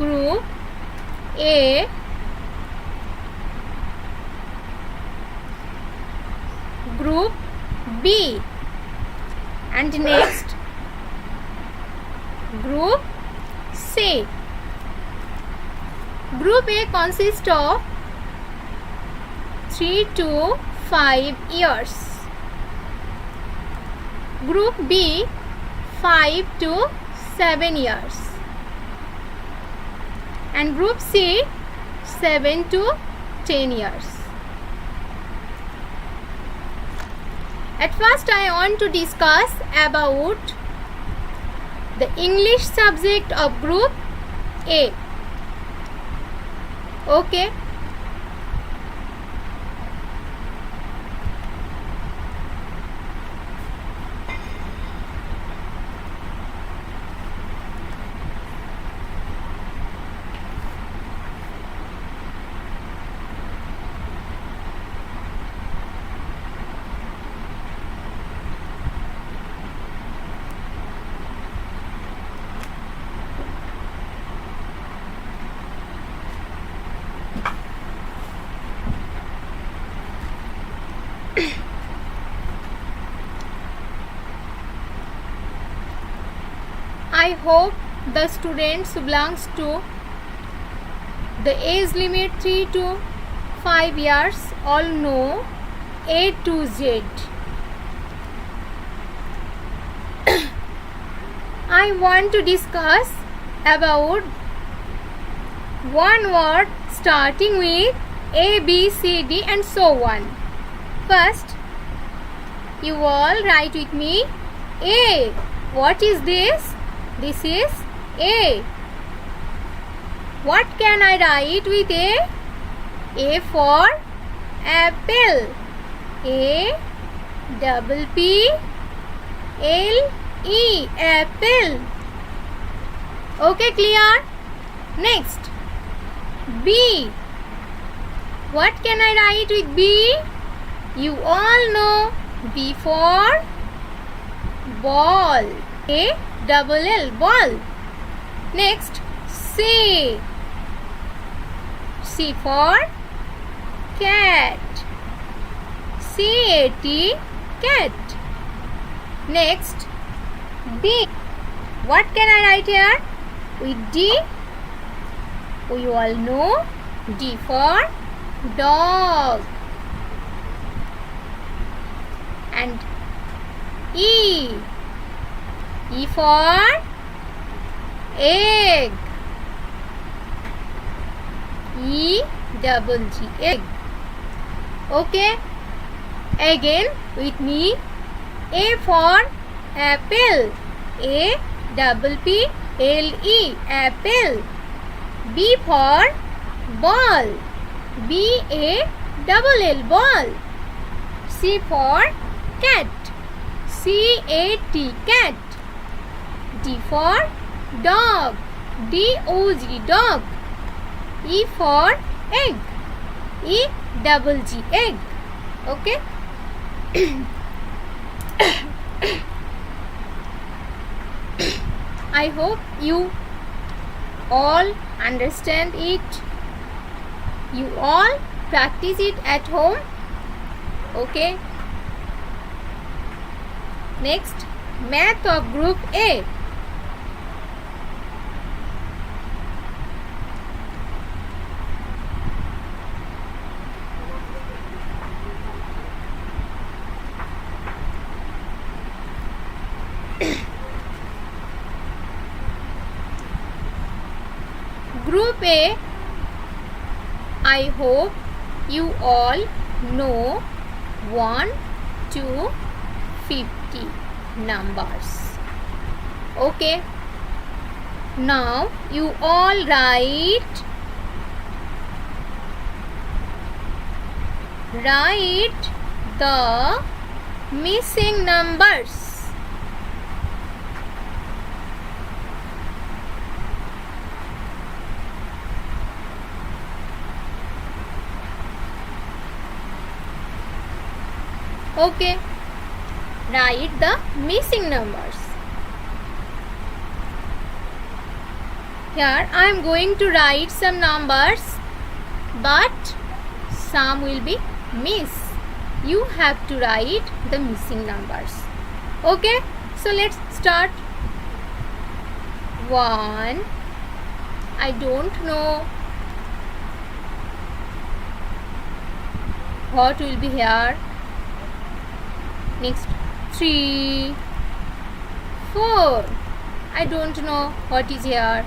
Group A, Group B, and next Group C. Group A consists of 3 to 5 years. Group B 5 to 7 years. And Group C 7 to 10 years. At first I want to discuss about the English subject of Group A. Okay. I hope the students belongs to the age limit 3 to 5 years all know A to Z. I want to discuss about one word starting with A, B, C, D and so on. First, you all write with me A. What is this? This is A. What can I write with A? A for apple. A double P L E, apple. Okay, clear? Next, B. What can I write with B? You all know B for ball. A double L, ball. Next, C. C for cat. C-A-T, cat. Next, D. What can I write here? With D, we all know D for dog. And E. E for egg. E double G, egg. Okay. Again with me. A for apple. A double P L E, apple. B for ball. B A double L, ball. C for cat. C A T, cat. D for dog. D O G, dog. E for egg. E double G, egg. Okay. I hope you all understand it. You all practice it at home. Okay. Next, math of Group A. Group A, I hope you all know 1 to 50 numbers. Okay. Now you all write the missing numbers. Okay, write the missing numbers. Here I am going to write some numbers, but some will be miss. You have to write the missing numbers. Okay, so let's start. 1. I don't know what will be here. Next, 3, 4. I don't know what is here.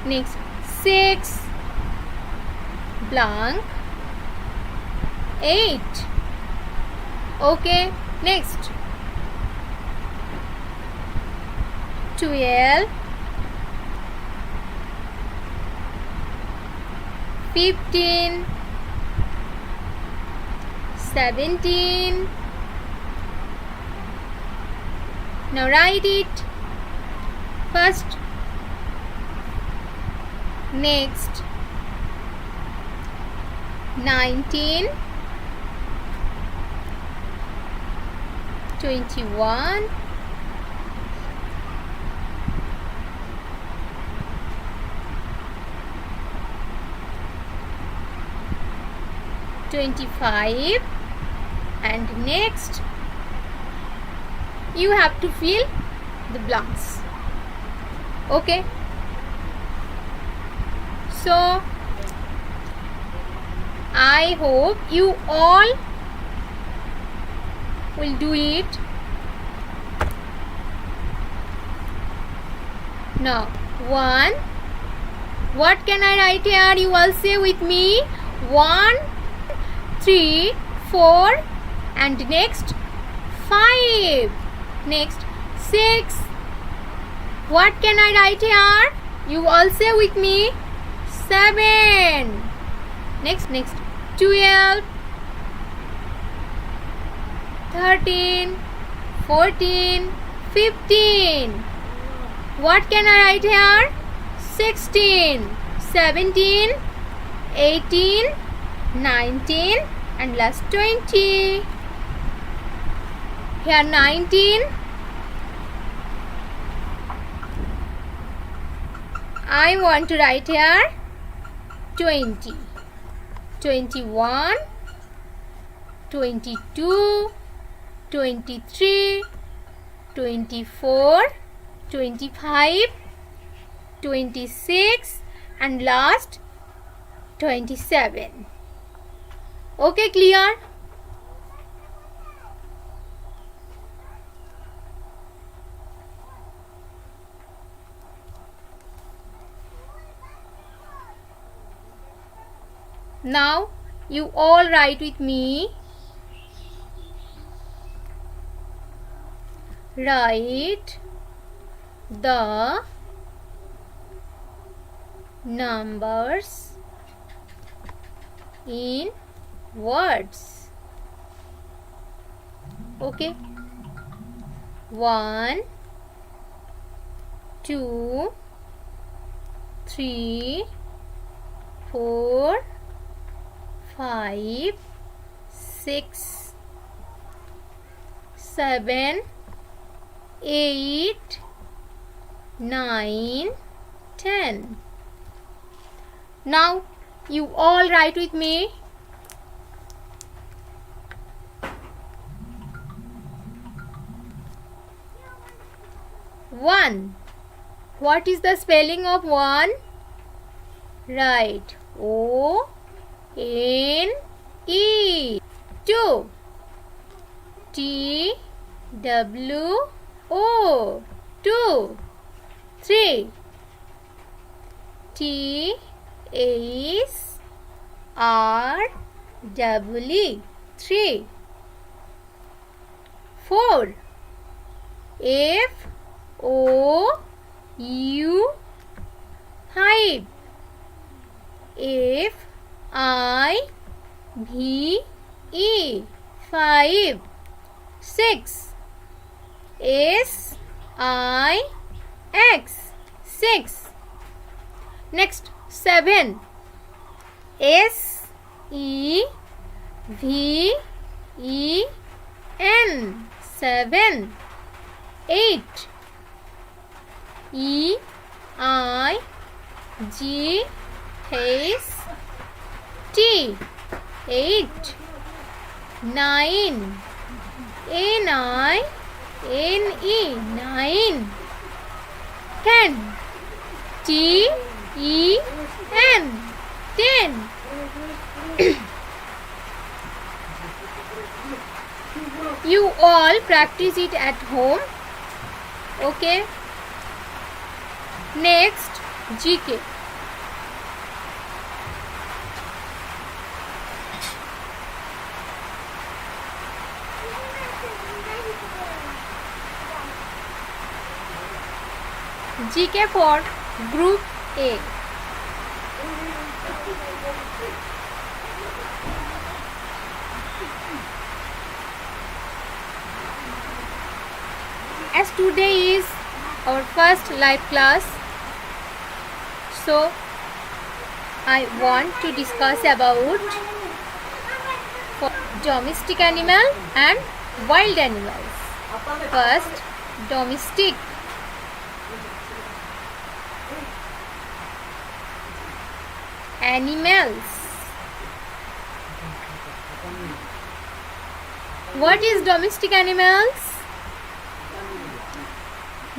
Next, 6, blank, 8. Okay, next, 12, 15, 17. Now write it. First, next, 19, 21, 25, and next you have to fill the blanks. Okay, so I hope you all will do it. Now, 1. What can I write here? You all say with me. 1, 3, 4, and next 5. Next, 6. What can I write here? You all say with me. 7. Next, 12, 13, 14, 15. What can I write here? 16, 17, 18, 19, and last 20. Here 19. I want to write here 20, 21, 22, 23, 24, 25, 26, and last 27. Okay, clear? Now you all write with me. Write the numbers in words. Okay. 1, 2, 3, 4, 5, 6, 7, 8, 9, 10. Now you all write with me. One. What is the spelling of 1? Right. O-N-E. 2. T-W-O. 2. 3. T-H-R-E-E. 3. 4. F-O-U. 5. F-I-V-E. 5. 6. S-I-X. 6. Next, 7. S-E-V-E-N. 7. 8. I G H T. 8. 9. N-I-N-E. 9. 10. T-E-N. 10. You all practice it at home. Okay. Next, GK. GK for Group A. As today is our first live class, so I want to discuss about domestic animal and wild animals. First, domestic. Animals. What is domestic animals?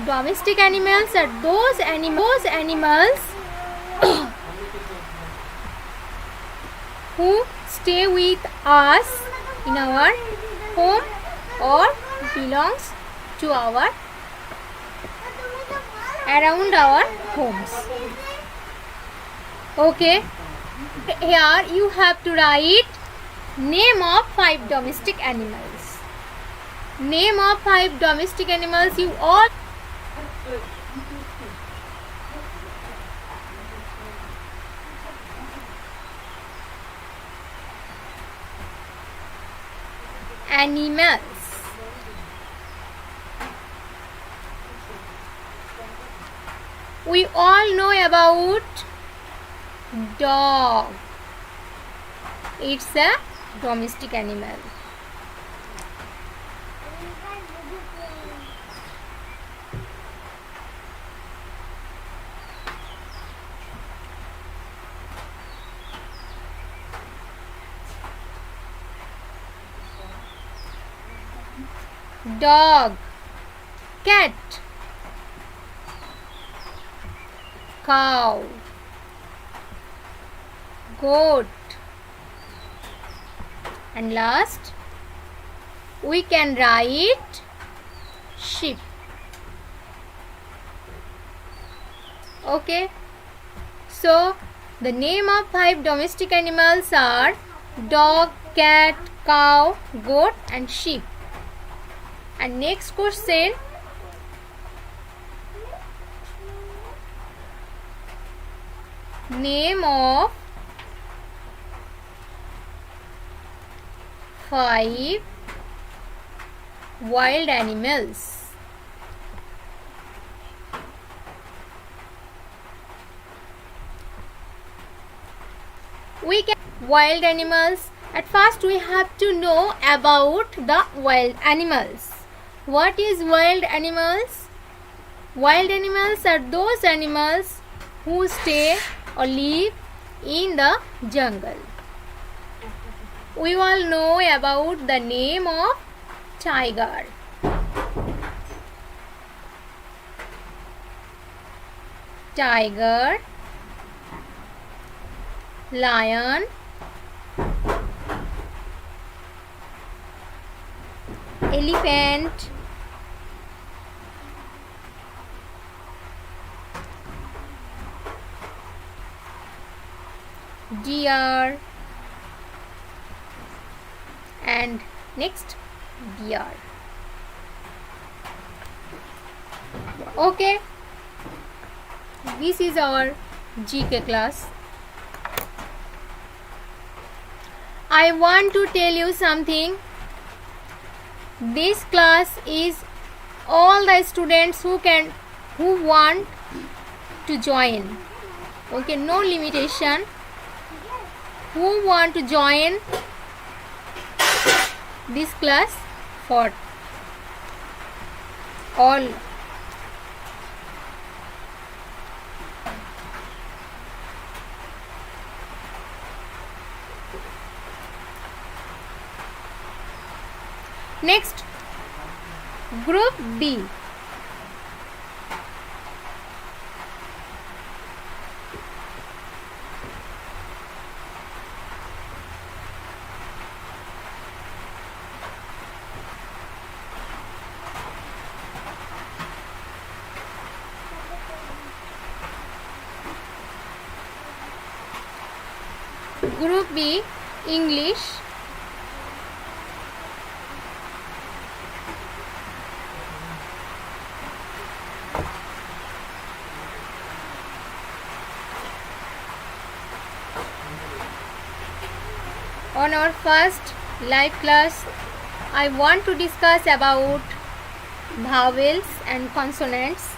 Domestic animals are those animals who stay with us in our home or belongs to our around our homes. Okay, here you have to write name of 5 domestic animals. Name of 5 domestic animals you all. Animals. We all know about dog. It's a domestic animal. Dog. Cat. Cow. Goat. And last, we can write sheep. Okay, so the name of 5 domestic animals are dog, cat, cow, goat and sheep. And next question, name of 5 wild animals. We can wild animals. At first we have to know about the wild animals. What is wild animals? Wild animals are those animals who stay or live in the jungle. We all know about the name of tiger. Tiger, lion, elephant, deer, and next deer. Okay, this is our GK class. I want to tell you something. This class is all the students who want to join. Okay, no limitation. Who want to join this class for all. Next, Group B. Group B, English. On our first live class, I want to discuss about vowels and consonants.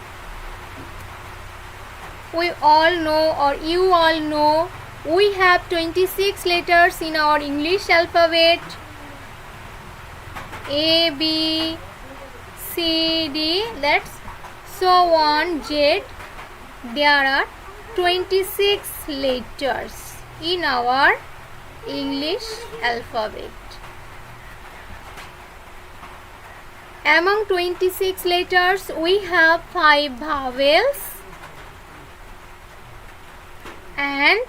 We all know, or you all know, we have 26 letters in our English alphabet. A, B, C, D, that's so on, Z. There are 26 letters in our English alphabet. Among 26 letters, we have 5 vowels and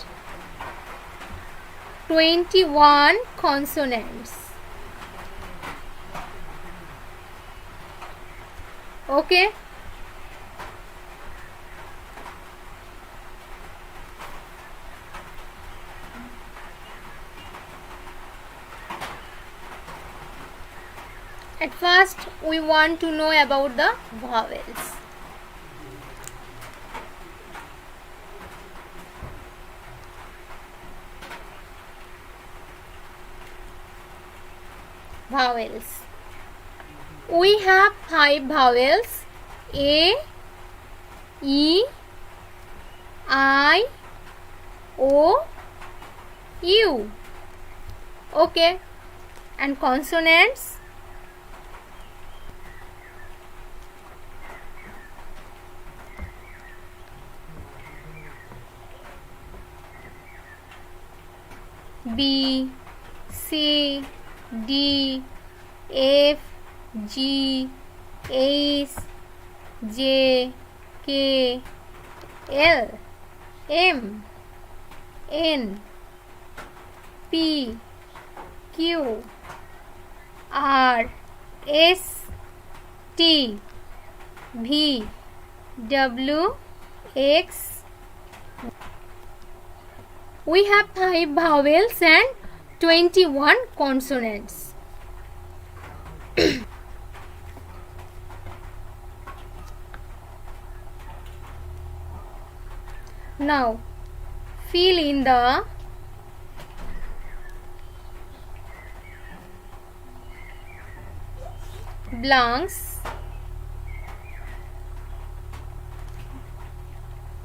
21 consonants. Okay. At first, we want to know about the vowels. Vowels. We have 5 vowels: A, E, I, O, U. Okay. And consonants. B, C, D, F, G, H, J, K, L, M, N, P, Q, R, S, T, V, W, X. We have 5 vowels and 21 consonants. Now, fill in the blanks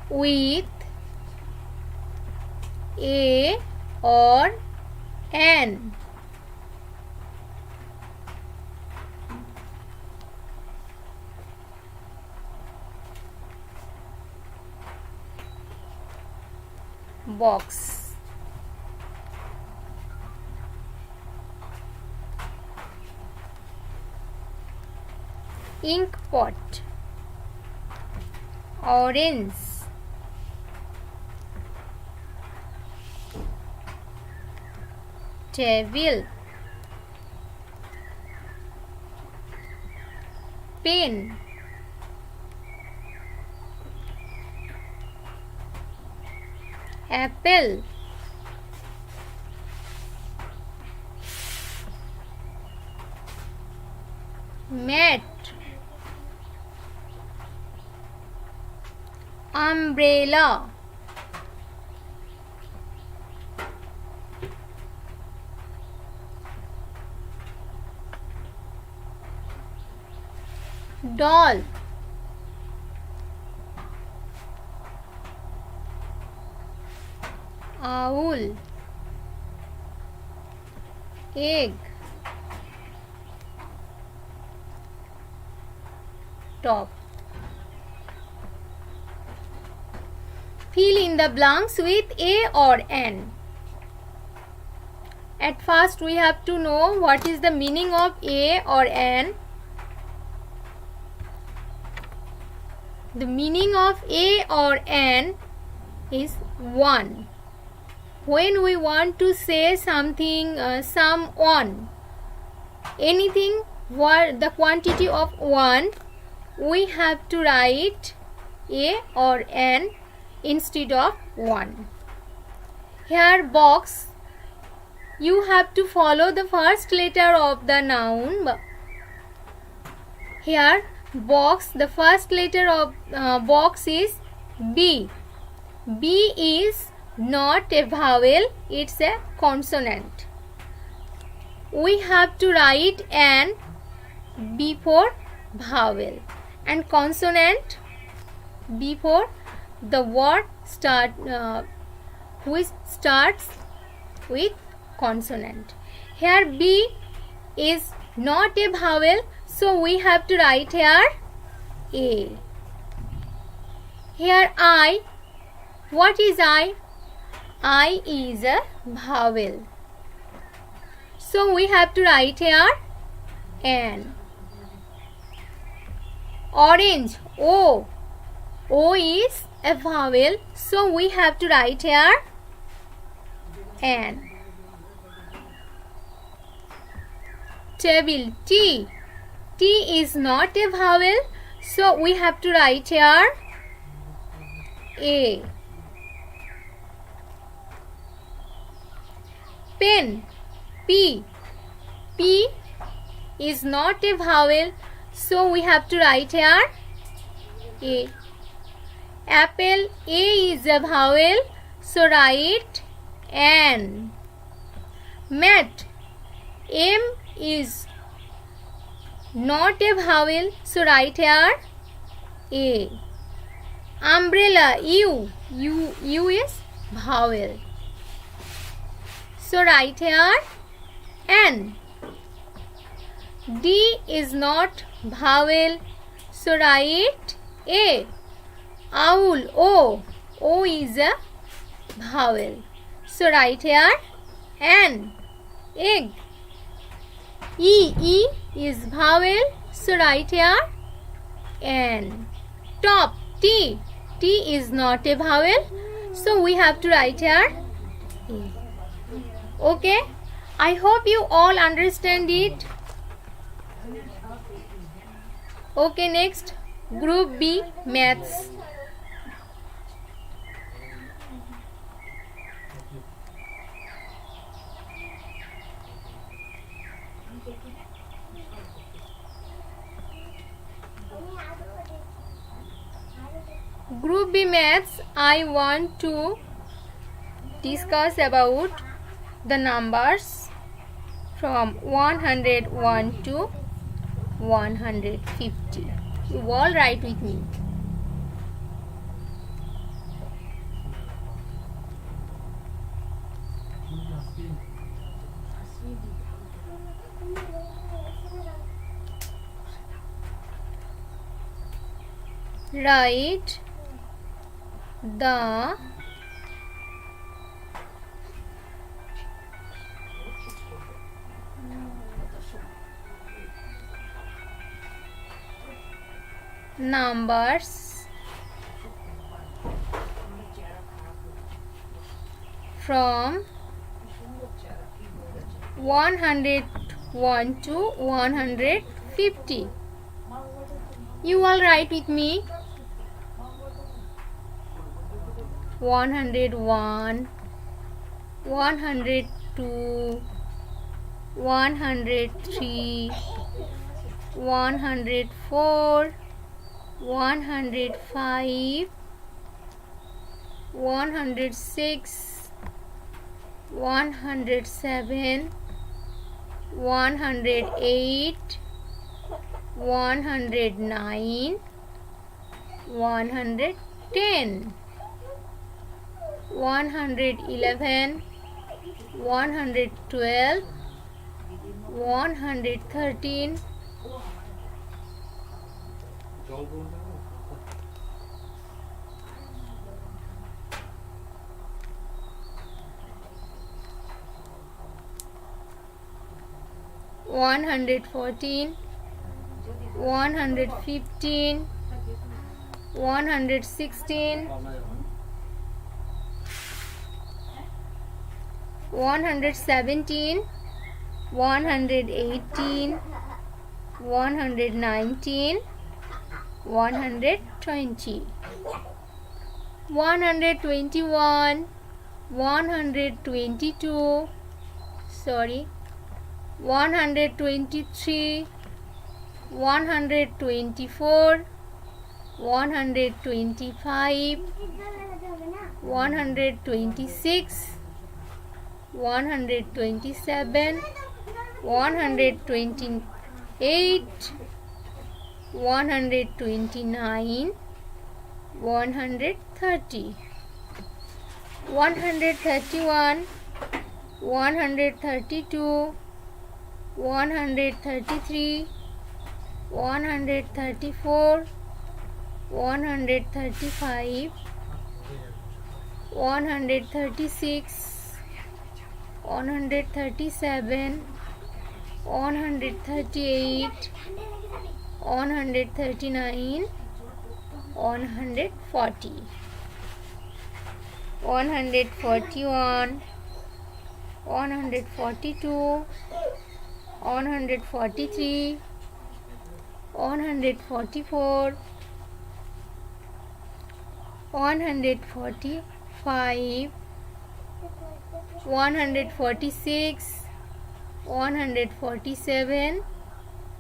with A or N. Box. Ink pot. Orange. Table. Pen. Apple. Mat. Umbrella. Doll. Owl. Egg. Top. Fill in the blanks with A or N. At first we have to know what is the meaning of a or an. The meaning of a or an is 1. When we want to say something, someone, anything what the quantity of 1, we have to write a or an instead of 1. Here box, you have to follow the first letter of the noun. Here box, the first letter of box is B. B is not a vowel, it's a consonant. We have to write an before vowel and consonant before the word which starts with consonant. Here B is not a vowel, so we have to write here A. Here I, what is I? I is a vowel, so we have to write here N. Orange, O. O is a vowel, so we have to write here N. Table, T. T is not a vowel, so we have to write here A. Pen, P. P is not a vowel, so we have to write here A. Apple, A is a vowel, so write N. Mat, M is not a vowel, so write here A. Umbrella, U. U is vowel, so write here N. D is not vowel, so write A. Owl, O. O is a vowel, so write here N. Egg, E is vowel, so write here N. Top, T. T is not a vowel, so we have to write here E. Okay, I hope you all understand it. Okay, next, Group B, Maths. Group B Maths, I want to discuss about the numbers from 101 to 150. You all write with me. Write the numbers from 101 to 150. You all write with me. 101, 102, 103, 104, 105, 106, 107, 108, 109, 110, 111, 112, 113, 114, 114, 115, 116, 117, 118, 119, 120, 121, 122, 123, 124, 125, 126, 127, 128, 129, 130, 131, 132, 133, 134, 135, 136, 137, 138, 139, 140, 141, 142, 143, 144, 145, 146, 147,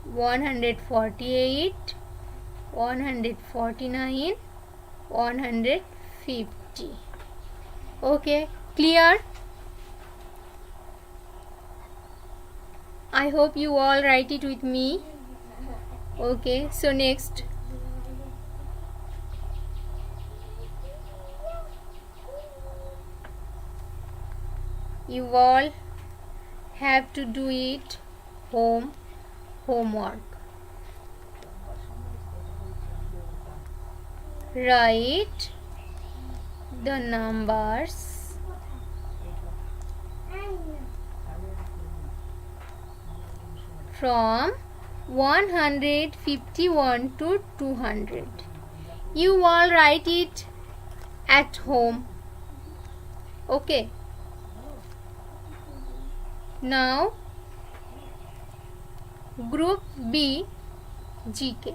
148, 149, 150. Okay, clear? I hope you all write it with me. Okay, so next. You all have to do it homework. Write the numbers from 151 to 200. You all write it at home. Okay. Now, Group B, GK.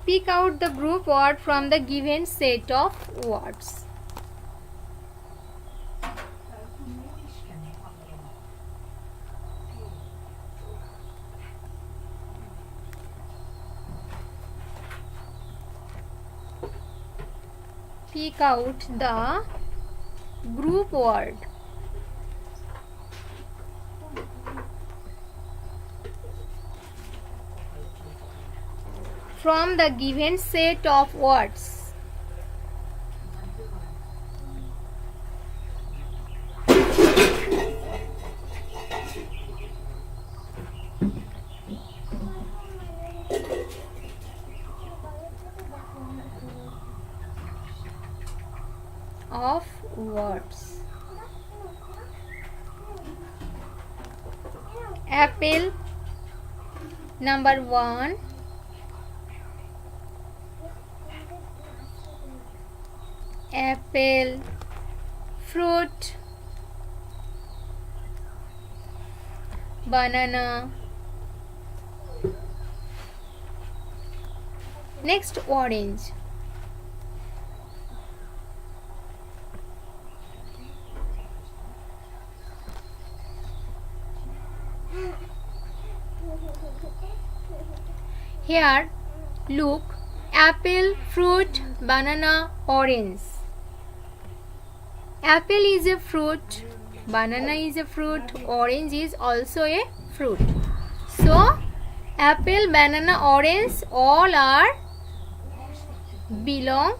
Pick out the group word from the given set of words. Pick out the group word. From the given set of words. Of words. apple. Number 1, apple. Fruit, banana. Next, orange. Here, look, apple, fruit, banana, orange. Apple is a fruit, banana is a fruit, orange is also a fruit. So, apple, banana, orange all are belong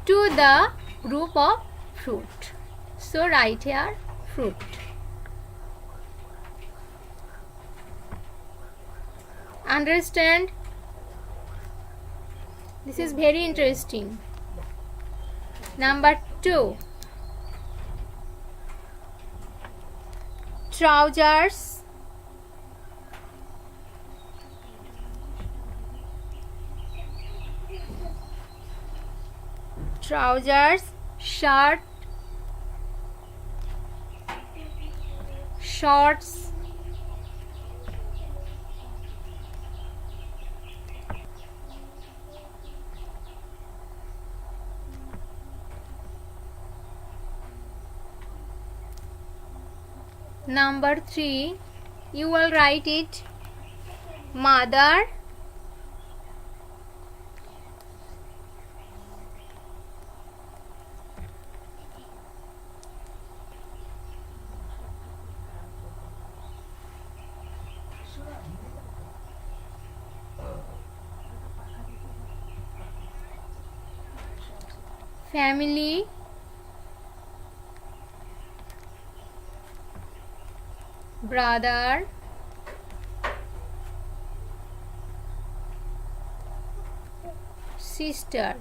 to the group of fruit. So, write here fruit. Understand? This is very interesting. Number 2, trousers. Trousers, shirt, shorts. Number 3, you will write it mother, family, brother, sister.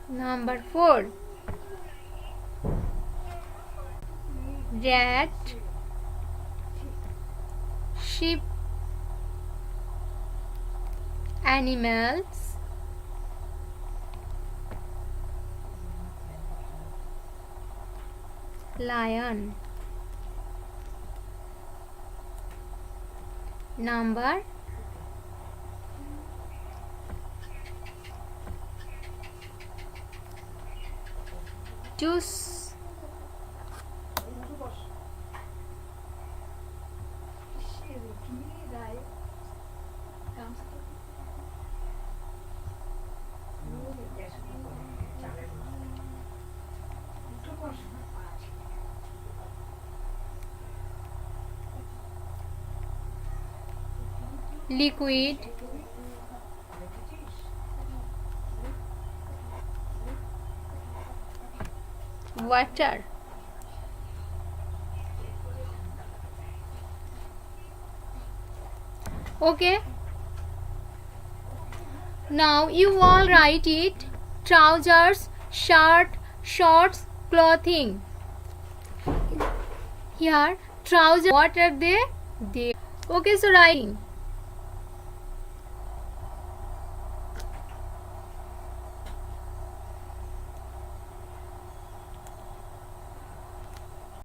Number 4, rat, sheep, animals, lion. Number 2, liquid, water. Okay, now you all write it trousers, shirt, shorts, clothing. Here trousers, what are they? Okay, so writing